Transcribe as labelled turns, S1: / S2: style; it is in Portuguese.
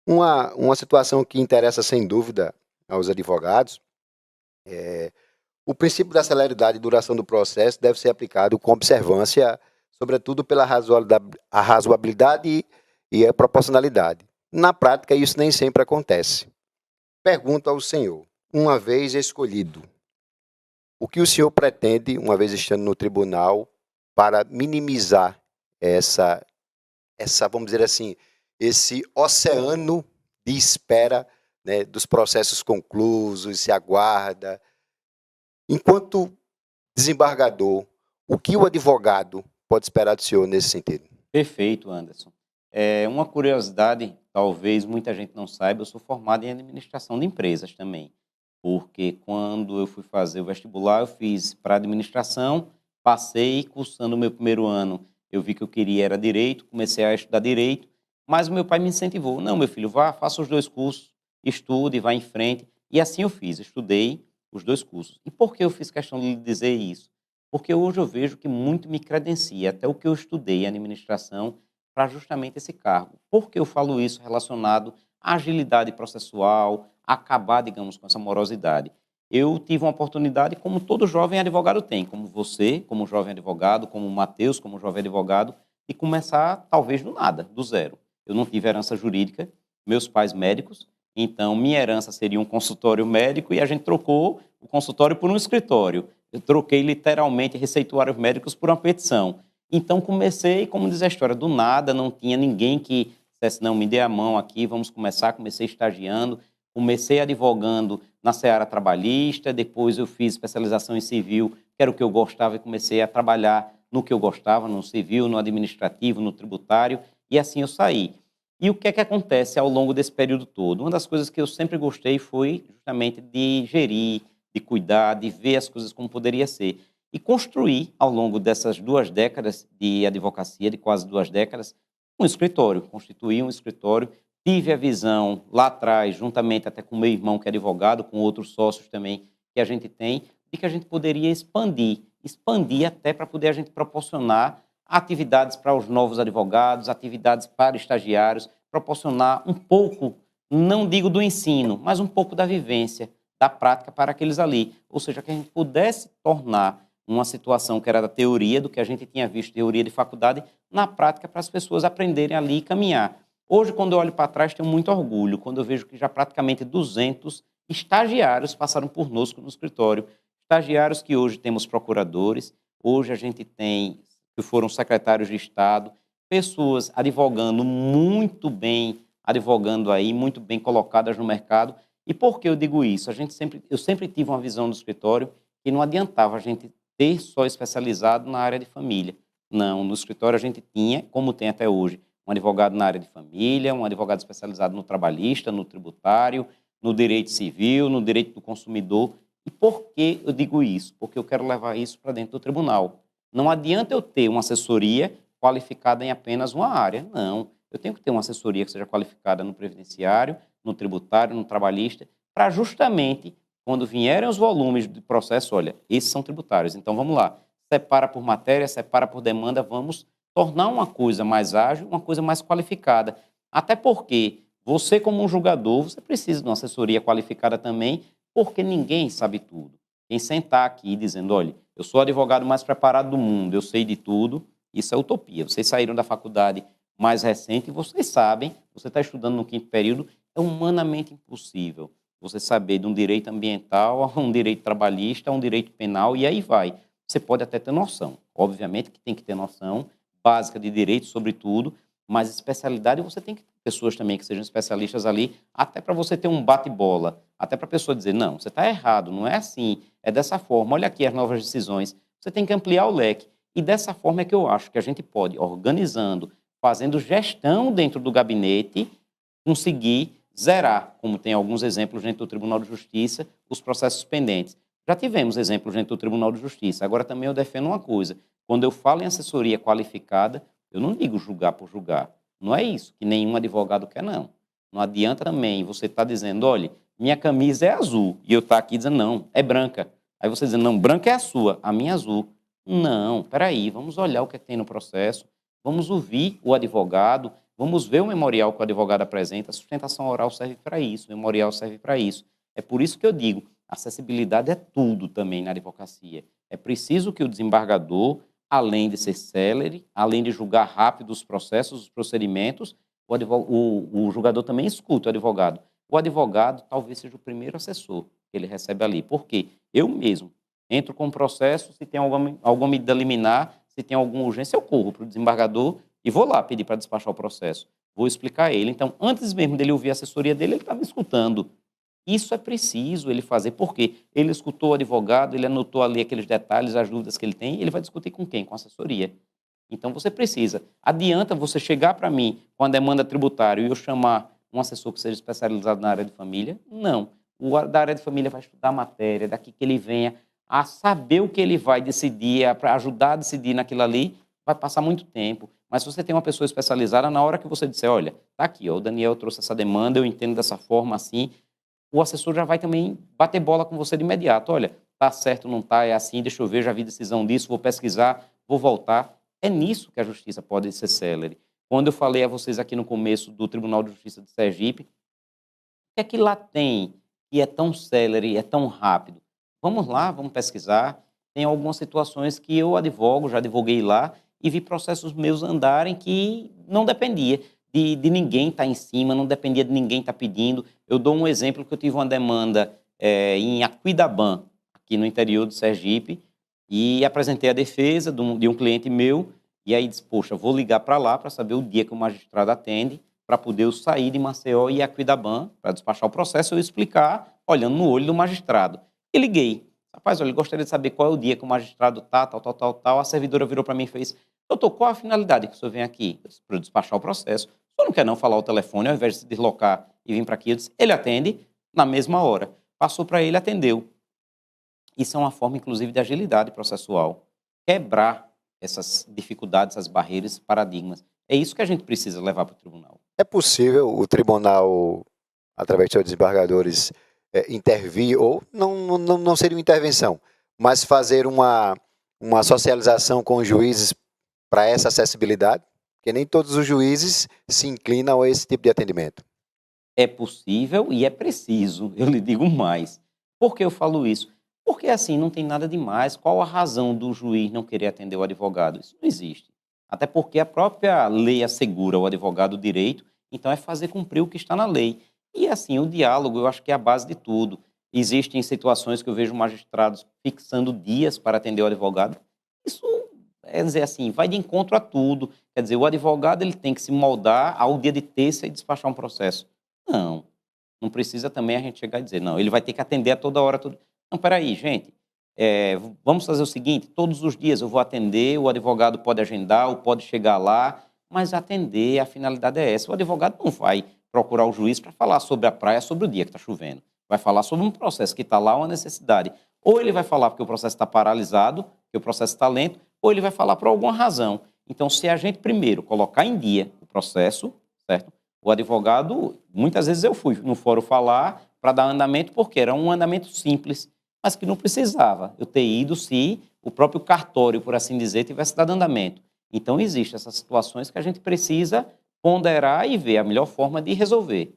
S1: Uma situação que interessa sem dúvida aos advogados, o princípio da celeridade e duração do processo deve ser aplicado com observância, sobretudo pela a razoabilidade e a proporcionalidade. Na prática, isso nem sempre acontece. Pergunto ao senhor, uma vez escolhido, o que o senhor pretende, uma vez estando no tribunal, para minimizar essa, vamos dizer assim, esse oceano de espera, né, dos processos conclusos, se aguarda. Enquanto desembargador, o que o advogado pode esperar do senhor nesse sentido?
S2: Perfeito, Anderson. Uma curiosidade, talvez muita gente não saiba, eu sou formado em administração de empresas também, porque quando eu fui fazer o vestibular, eu fiz para administração, passei, cursando o meu primeiro ano, eu vi que eu queria era direito, comecei a estudar direito, mas o meu pai me incentivou, não, meu filho, vá, faça os dois cursos, estude, vá em frente, e assim eu fiz, estudei os dois cursos. E por que eu fiz questão de lhe dizer isso? Porque hoje eu vejo que muito me credencia, até o que eu estudei em administração, para justamente esse cargo. Por que eu falo isso relacionado à agilidade processual, acabar, digamos, com essa morosidade? Eu tive uma oportunidade, como todo jovem advogado tem, como você, como jovem advogado, como o Matheus, como jovem advogado, de começar, talvez, do nada, do zero. Eu não tive herança jurídica, meus pais médicos, então minha herança seria um consultório médico e a gente trocou o consultório por um escritório. Eu troquei literalmente receituários médicos por uma petição. Então comecei, como diz a história, do nada, não tinha ninguém que dissesse, não, me dê a mão aqui, vamos começar. Comecei estagiando, comecei advogando na seara trabalhista, depois eu fiz especialização em civil, que era o que eu gostava, e comecei a trabalhar no que eu gostava, no civil, no administrativo, no tributário, e assim eu saí. E o que é que acontece ao longo desse período todo? Uma das coisas que eu sempre gostei foi justamente de gerir, de cuidar, de ver as coisas como poderia ser. E construir, ao longo dessas 2 décadas de advocacia, de quase 2 décadas, um escritório. Constituí um escritório, tive a visão lá atrás, juntamente até com meu irmão, que é advogado, com outros sócios também que a gente tem, de que a gente poderia expandir até para poder a gente proporcionar atividades para os novos advogados, atividades para estagiários, proporcionar um pouco, não digo do ensino, mas um pouco da vivência, da prática para aqueles ali. Ou seja, que a gente pudesse tornar uma situação que era da teoria, do que a gente tinha visto, teoria de faculdade, na prática para as pessoas aprenderem ali e caminhar. Hoje, quando eu olho para trás, tenho muito orgulho, quando eu vejo que já praticamente 200 estagiários passaram por nós no escritório. Estagiários que hoje temos procuradores, hoje a gente tem, que foram secretários de Estado, pessoas advogando muito bem, advogando aí, muito bem colocadas no mercado. E por que eu digo isso? Eu sempre tive uma visão do escritório que não adiantava a gente ter só especializado na área de família. Não, no escritório a gente tinha, como tem até hoje, um advogado na área de família, um advogado especializado no trabalhista, no tributário, no direito civil, no direito do consumidor. E por que eu digo isso? Porque eu quero levar isso para dentro do tribunal. Não adianta eu ter uma assessoria qualificada em apenas uma área, não. Eu tenho que ter uma assessoria que seja qualificada no previdenciário, no tributário, no trabalhista, para justamente, quando vierem os volumes de processo, olha, esses são tributários, então vamos lá, separa por matéria, separa por demanda, vamos tornar uma coisa mais ágil, uma coisa mais qualificada. Até porque você, como um julgador, você precisa de uma assessoria qualificada também, porque ninguém sabe tudo. Quem sentar aqui dizendo, olha, eu sou o advogado mais preparado do mundo, eu sei de tudo, isso é utopia. Vocês saíram da faculdade mais recente e vocês sabem, você está estudando no 5º período, é humanamente impossível você saber de um direito ambiental a um direito trabalhista, a um direito penal, e aí vai. Você pode até ter noção. Obviamente que tem que ter noção básica de direito, sobretudo, mas especialidade você tem que ter pessoas também que sejam especialistas ali, até para você ter um bate-bola, até para a pessoa dizer, não, você está errado, não é assim, é dessa forma, olha aqui as novas decisões. Você tem que ampliar o leque. E dessa forma é que eu acho que a gente pode, organizando, fazendo gestão dentro do gabinete, conseguir zerar, como tem alguns exemplos dentro do Tribunal de Justiça, os processos pendentes. Já tivemos exemplos dentro do Tribunal de Justiça. Agora também eu defendo uma coisa, quando eu falo em assessoria qualificada, eu não digo julgar por julgar. Não é isso que nenhum advogado quer, não. Não adianta também você estar dizendo, olha, minha camisa é azul, e eu estar aqui dizendo, não, é branca. Aí você dizendo, não, branca é a sua, a minha é azul. Não, peraí, vamos olhar o que tem no processo, vamos ouvir o advogado, Vamos ver o memorial que o advogado apresenta. A sustentação oral serve para isso, o memorial serve para isso. É por isso que eu digo, acessibilidade é tudo também na advocacia. É preciso que o desembargador, além de ser célere, além de julgar rápido os processos, os procedimentos, o julgador também escuta o advogado. O advogado talvez seja o primeiro assessor que ele recebe ali. Por quê? Eu mesmo entro com o processo, se tem alguma medida liminar, se tem alguma urgência, eu corro para o desembargador e vou lá pedir para despachar o processo. Vou explicar a ele. Então, antes mesmo dele ouvir a assessoria dele, ele está me escutando. Isso é preciso ele fazer, porque ele escutou o advogado, ele anotou ali aqueles detalhes, as dúvidas que ele tem, e ele vai discutir com quem? Com a assessoria. Então, você precisa. Adianta você chegar para mim com a demanda tributária e eu chamar um assessor que seja especializado na área de família? Não. O da área de família vai estudar a matéria, daqui que ele venha a saber o que ele vai decidir, para ajudar a decidir naquilo ali, vai passar muito tempo. Mas se você tem uma pessoa especializada, na hora que você disser, olha, tá aqui, ó, o Daniel trouxe essa demanda, eu entendo dessa forma, assim, o assessor já vai também bater bola com você de imediato. Olha, tá certo, não tá, é assim, deixa eu ver, já vi decisão disso, vou pesquisar, vou voltar. É nisso que a justiça pode ser célere. Quando eu falei a vocês aqui no começo do Tribunal de Justiça de Sergipe, o que é que lá tem que é tão célere, é tão rápido? Vamos lá, vamos pesquisar. Tem algumas situações que eu advogo, já advoguei lá, e vi processos meus andarem que não dependia de ninguém estar em cima, não dependia de ninguém estar pedindo. Eu dou um exemplo que eu tive uma demanda em Aquidabã, aqui no interior de Sergipe, e apresentei a defesa de um cliente meu, e aí disse, poxa, vou ligar para lá para saber o dia que o magistrado atende, para poder eu sair de Maceió e ir a Aquidabã, para despachar o processo, eu explicar, olhando no olho do magistrado. E liguei. Rapaz, olha, eu gostaria de saber qual é o dia que o magistrado tá, tal. A servidora virou para mim e fez, doutor, qual a finalidade que o senhor vem aqui? Para despachar o processo. O senhor não quer não falar o telefone, ao invés de se deslocar e vir para aqui? Eu disse, ele atende na mesma hora. Passou para ele, atendeu. Isso é uma forma, inclusive, de agilidade processual. Quebrar essas dificuldades, essas barreiras, paradigmas. É isso que a gente precisa levar para o tribunal.
S1: É possível o tribunal, através de seus desembargadores, intervir, ou não seria uma intervenção, mas fazer uma socialização com os juízes para essa acessibilidade? Porque nem todos os juízes se inclinam a esse tipo de atendimento.
S2: É possível e é preciso, eu lhe digo mais. Por que eu falo isso? Porque, assim, não tem nada demais. Qual a razão do juiz não querer atender o advogado? Isso não existe. Até porque a própria lei assegura ao advogado o direito, então é fazer cumprir o que está na lei. E, assim, o diálogo eu acho que é a base de tudo. Existem situações que eu vejo magistrados fixando dias para atender o advogado. Isso, é dizer assim, vai de encontro a tudo. Quer dizer, o advogado ele tem que se moldar ao dia de terça e despachar um processo. Não precisa também a gente chegar e dizer, não, ele vai ter que atender a toda hora. Não, peraí, gente, vamos fazer o seguinte, todos os dias eu vou atender, o advogado pode agendar ou pode chegar lá, mas atender, a finalidade é essa. O advogado não vai procurar o juiz para falar sobre a praia, sobre o dia que está chovendo. Vai falar sobre um processo que está lá, uma necessidade. Ou ele vai falar porque o processo está paralisado, que o processo está lento, ou ele vai falar por alguma razão. Então, se a gente primeiro colocar em dia o processo, certo? O advogado, muitas vezes eu fui no fórum falar para dar andamento, porque era um andamento simples, mas que não precisava eu ter ido se o próprio cartório, por assim dizer, tivesse dado andamento. Então, existem essas situações que a gente precisa ponderar e ver a melhor forma de resolver.